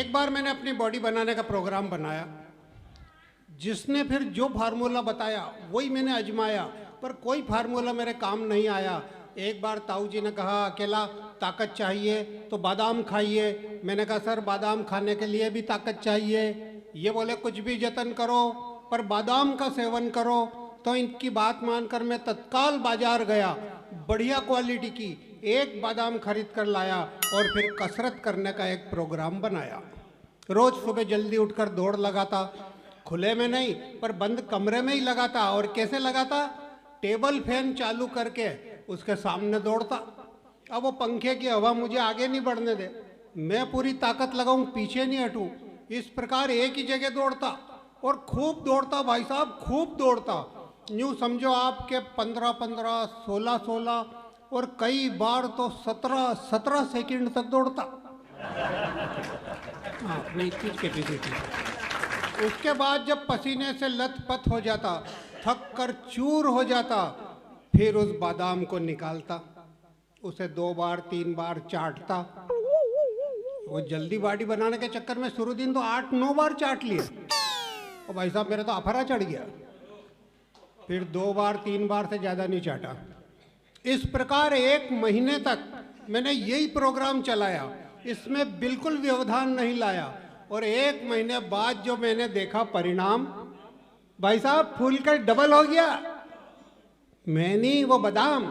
एक बार मैंने अपनी बॉडी बनाने का प्रोग्राम बनाया, जिसने फिर जो फार्मूला बताया वही मैंने आजमाया, पर कोई फार्मूला मेरे काम नहीं आया। एक बार ताऊ जी ने कहा अकेला ताकत चाहिए तो बादाम खाइए। मैंने कहा सर बादाम खाने के लिए भी ताकत चाहिए। ये बोले कुछ भी जतन करो पर बादाम का सेवन करो। तो इनकी बात मानकर मैं तत्काल बाजार गया, बढ़िया क्वालिटी की एक बादाम खरीद कर लाया और फिर कसरत करने का एक प्रोग्राम बनाया। रोज सुबह जल्दी उठकर दौड़ लगाता, खुले में नहीं पर बंद कमरे में ही लगाता। और कैसे लगाता? टेबल फैन चालू करके उसके सामने दौड़ता। अब वो पंखे की हवा मुझे आगे नहीं बढ़ने दे, मैं पूरी ताकत लगाऊं पीछे नहीं हटूं। इस प्रकार एक ही जगह दौड़ता और खूब दौड़ता भाई साहब, खूब दौड़ता। यूँ समझो आपके 15-15, 16-16 और कई बार तो 17-17 सेकंड तक दौड़ता। हाँ, अपनी चीज के पीछे थी। उसके बाद जब पसीने से लथपथ हो जाता, थक कर चूर हो जाता, फिर उस बादाम को निकालता, उसे 2 बार 3 बार चाटता। वो जल्दी बॉडी बनाने के चक्कर में शुरू दिन तो 8-9 बार चाट लिए और भाई साहब मेरा तो अफरा चढ़ गया। फिर 2 बार 3 बार से ज़्यादा नहीं चाटा। इस प्रकार 1 महीने तक मैंने यही प्रोग्राम चलाया, इसमें बिल्कुल व्यवधान नहीं लाया। और 1 महीने बाद जो मैंने देखा परिणाम, भाई साहब फूल कर डबल हो गया। मैं नहीं, वो बादाम।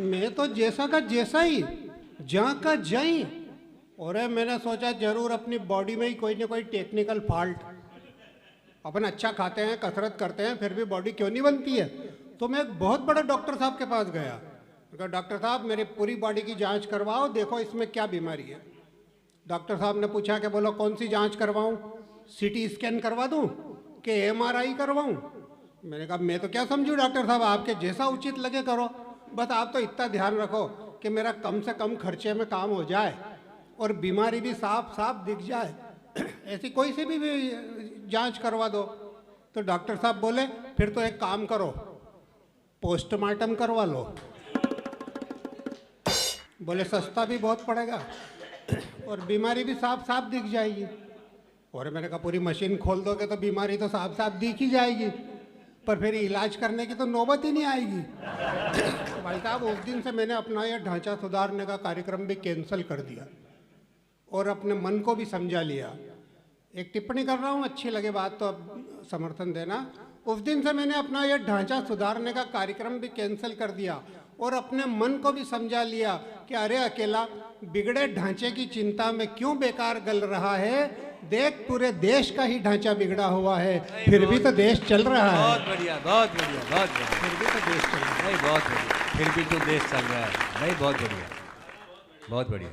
मैं तो जैसा का जैसा ही, जहाँ का जाई। और मैंने सोचा जरूर अपनी बॉडी में ही कोई ना कोई टेक्निकल फॉल्ट। अपन अच्छा खाते हैं, कसरत करते हैं, फिर भी बॉडी क्यों नहीं बनती है। तो मैं एक बहुत बड़े डॉक्टर साहब के पास गया। कहा डॉक्टर साहब मेरी पूरी बॉडी की जांच करवाओ, देखो इसमें क्या बीमारी है। डॉक्टर साहब ने पूछा कि बोलो कौन सी जांच करवाऊं, सीटी स्कैन करवा दूं कि एमआरआई करवाऊं। मैंने कहा मैं तो क्या समझूं डॉक्टर साहब, आपके जैसा उचित लगे करो, बस आप तो इतना ध्यान रखो कि मेरा कम से कम खर्चे में काम हो जाए और बीमारी भी साफ साफ दिख जाए। ऐसी कोई सी भी जांच करवा दो। तो डॉक्टर साहब बोले फिर तो एक काम करो, पोस्टमार्टम करवा लो। बोले सस्ता भी बहुत पड़ेगा और बीमारी भी साफ साफ दिख जाएगी। और मैंने कहा पूरी मशीन खोल दोगे तो बीमारी तो साफ साफ दिख ही जाएगी, पर फिर इलाज करने की तो नौबत ही नहीं आएगी। भाई साहब उस दिन से मैंने अपना यह ढांचा सुधारने का कार्यक्रम भी कैंसिल कर दिया और अपने मन को भी समझा लिया। एक टिप्पणी कर रहा हूँ, अच्छी लगे बात तो अब समर्थन देना। उस दिन से मैंने अपना यह ढांचा सुधारने का कार्यक्रम भी कैंसिल कर दिया और अपने मन को भी समझा लिया कि अरे अकेला बिगड़े ढांचे की चिंता में क्यों बेकार गल रहा है। देख पूरे देश का ही ढांचा बिगड़ा हुआ है, फिर भी तो देश चल रहा है। बहुत बढ़िया, बहुत बढ़िया, बहुत बढ़िया। फिर भी तो देश चल रहा है। नहीं बहुत बढ़िया, फिर भी तो देश चल रहा है। नहीं बहुत बढ़िया, बहुत बढ़िया।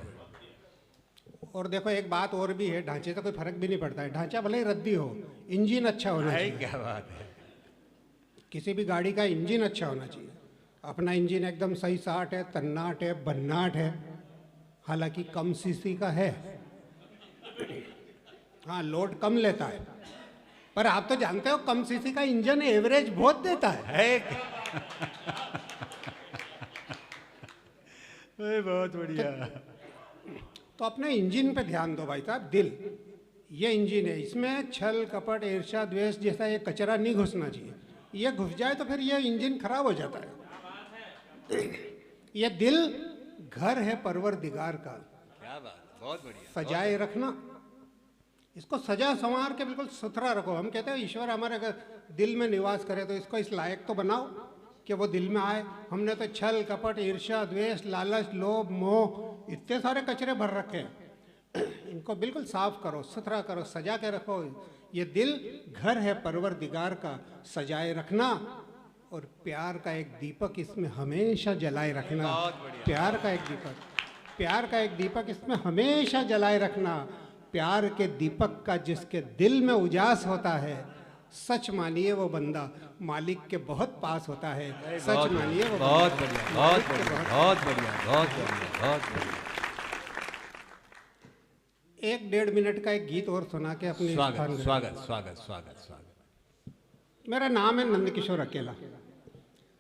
और देखो एक बात और भी है, ढांचे से कोई फर्क भी नहीं पड़ता है। ढांचा भले ही रद्दी हो, इंजन अच्छा होना चाहिए। क्या बात है। किसी भी गाड़ी का इंजन अच्छा होना चाहिए। अपना इंजन एकदम सही साठ है, तन्नाट है, बन्नाट है, हालांकि कम सीसी का है, हाँ लोड कम लेता है, पर आप तो जानते हो कम सीसी का इंजन एवरेज बहुत देता है। बहुत बढ़िया। तो अपने इंजन पे ध्यान दो भाई साहब। दिल ये इंजन है, इसमें छल कपट ईर्ष्या द्वेष जैसा ये कचरा नहीं घुसना चाहिए। ये घुस जाए तो फिर ये इंजन खराब हो जाता है। ये दिल घर है परवरदिगार का, क्या बात, बहुत बढ़िया। सजाए रखना, इसको सजा संवार के बिल्कुल सुथरा रखो। हम कहते हैं ईश्वर हमारे अगर दिल में निवास करे तो इसको इस लायक तो बनाओ कि वो दिल में आए। हमने तो छल कपट ईर्ष्या द्वेष लालच लोभ मोह इतने सारे कचरे भर रखे हैं। इनको बिल्कुल साफ करो, सुथरा करो, सजा के रखो। ये दिल घर है परवरदिगार का, सजाए रखना। और प्यार का एक दीपक इसमें हमेशा जलाए रखना। प्यार का एक दीपक, प्यार का एक दीपक इसमें हमेशा जलाए रखना। प्यार के दीपक का जिसके दिल में उजास होता है, सच मानिए वो बंदा मालिक के बहुत पास होता है। सच मानिए वो बहुत बढ़िया, बहुत बढ़िया, बहुत बढ़िया, बहुत बढ़िया, बहुत बढ़िया। 1-1.5 मिनट का एक गीत और सुना के अपनी स्वागत, स्वागत, स्वागत, स्वागत, स्वागत। मेरा नाम है नंदकिशोर अकेला।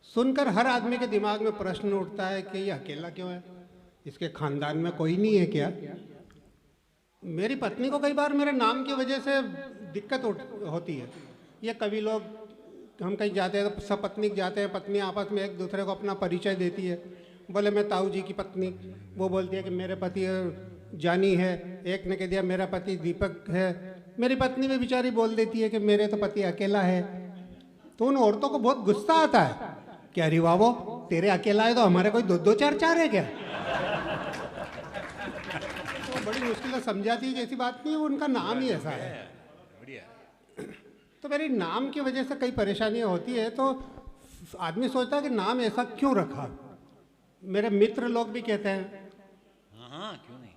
सुनकर हर आदमी के दिमाग में प्रश्न उठता है कि ये अकेला क्यों है, इसके खानदान में कोई नहीं है क्या। मेरी पत्नी को कई बार मेरे नाम की वजह से दिक्कत होती है। ये कभी लोग, हम कहीं जाते हैं तो सब पत्नी जाते हैं, पत्नी आपस में एक दूसरे को अपना परिचय देती है, बोले मैं ताऊ जी की पत्नी, वो बोलती है कि मेरे पति जानी है, एक ने कह दिया मेरा पति दीपक है, मेरी पत्नी भी बेचारी बोल देती है कि मेरे तो पति अकेला है। तो उन औरतों को बहुत गुस्सा आता है कि अरे वाह वो तेरे अकेला है तो हमारे कोई दो दो चार चार है क्या। तो बड़ी मुश्किल से समझाती है कि ऐसी बात नहीं है, उनका नाम ही ऐसा है। तो मेरी नाम की वजह से कई परेशानियां होती है, तो आदमी सोचता है कि नाम ऐसा क्यों रखा। मेरे मित्र लोग भी कहते हैं हाँ क्यों नहीं,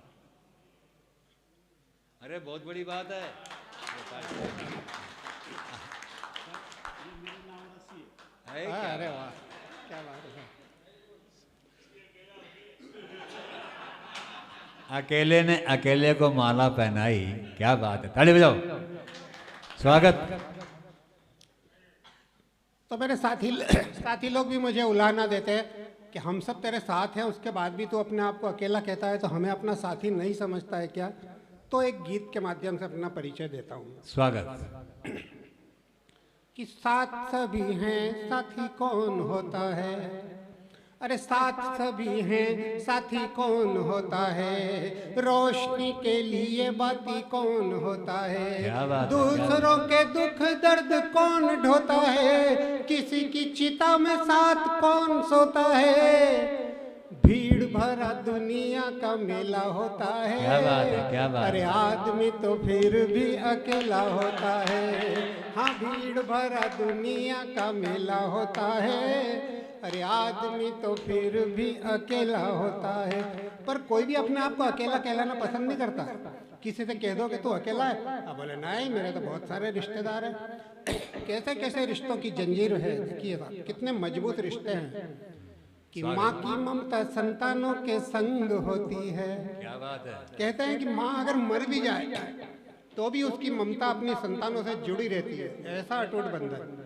अरे बहुत बड़ी बात है। अरे वाह क्या बात है। अकेले ने अकेले को माला पहनाई, क्या बात है, ताली बजाओ, स्वागत। तो मेरे साथी लोग भी मुझे उलाहना देते हैं कि हम सब तेरे साथ हैं, उसके बाद भी तू अपने आप को अकेला कहता है, तो हमें अपना साथी नहीं समझता है क्या। तो एक गीत के माध्यम से अपना परिचय देता हूँ। स्वागत। कि साथ सभी हैं साथी कौन होता है, अरे साथ सभी हैं साथी कौन होता है, रोशनी के लिए बाती कौन होता है, दूसरों के दुख दर्द कौन ढोता है, किसी की चिता में साथ कौन सोता है, भीड़ भरा दुनिया का मेला होता है। क्या बात है, क्या बात। अरे आदमी तो फिर भी अकेला होता है, हाँ भीड़ भरा दुनिया का मेला होता है, अरे आदमी तो फिर भी अकेला होता है। पर कोई भी अपने आप को अकेला कहलाना पसंद नहीं करता। किसी से कह दो कि तू अकेला है, अब बोले नहीं मेरे तो बहुत सारे रिश्तेदार हैं। कैसे कैसे रिश्तों की जंजीर है, देखिए कितने मजबूत रिश्ते हैं। कि माँ की ममता संतानों के संग होती है। क्या बात है। कहते हैं कि माँ अगर मर भी जाए तो भी उसकी ममता अपनी संतानों से जुड़ी रहती है, ऐसा अटूट बंधन।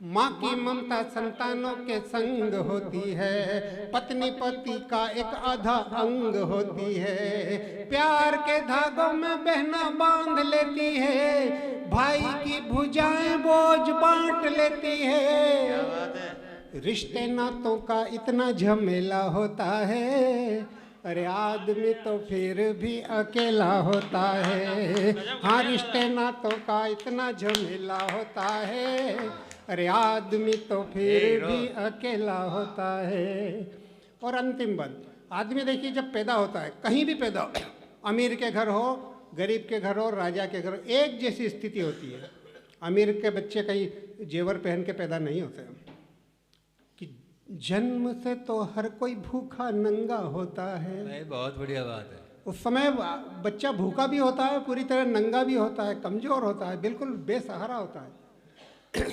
माँ की ममता संतानों के संग होती है, पत्नी पति का एक आधा अंग होती है, प्यार के धागों में बहना बांध लेती है, भाई की भुजाएं बोझ बांट लेती है। रिश्ते नातों का इतना झमेला होता है, अरे आदमी तो फिर भी अकेला होता है। हाँ रिश्ते नातों का इतना झमेला होता है, अरे आदमी तो फिर भी अकेला होता है। और अंतिम बात, आदमी देखिए जब पैदा होता है, कहीं भी पैदा हो, अमीर के घर हो, गरीब के घर हो, राजा के घर हो, एक जैसी स्थिति होती है। अमीर के बच्चे कहीं जेवर पहन के पैदा नहीं होते। जन्म से तो हर कोई भूखा नंगा होता है। बहुत बढ़िया बात है। उस समय बच्चा भूखा भी होता है, पूरी तरह नंगा भी होता है, कमजोर होता है, बिल्कुल बेसहारा होता है।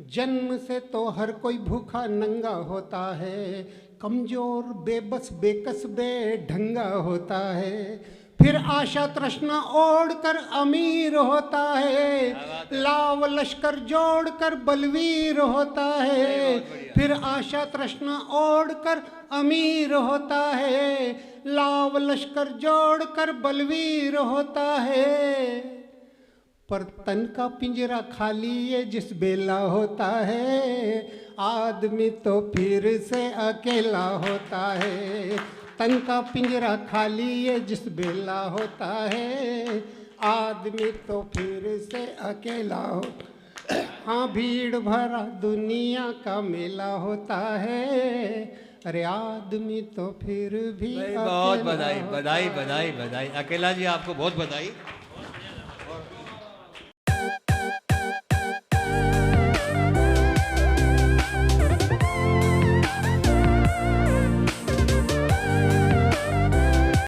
जन्म से तो हर कोई भूखा नंगा होता है, कमजोर बेबस बेकस बेढंगा होता है, फिर आशा तृष्णा ओढ़ कर अमीर होता है, लाव लश्कर जोड़ कर बलवीर होता है, फिर आशा तृष्णा ओढ़ कर अमीर होता है, लाव लश्कर जोड़ कर बलवीर होता है। पर तन का पिंजरा खाली ये जिस बेला होता है, आदमी तो फिर से अकेला होता है। तन का पिंजरा खाली ये जिस बेला होता है, आदमी तो फिर से अकेला हो। हाँ भीड़ भरा दुनिया का मेला होता है, अरे आदमी तो फिर भी बहुत बधाई बधाई बधाई बधाई। अकेला जी आपको बहुत बधाई।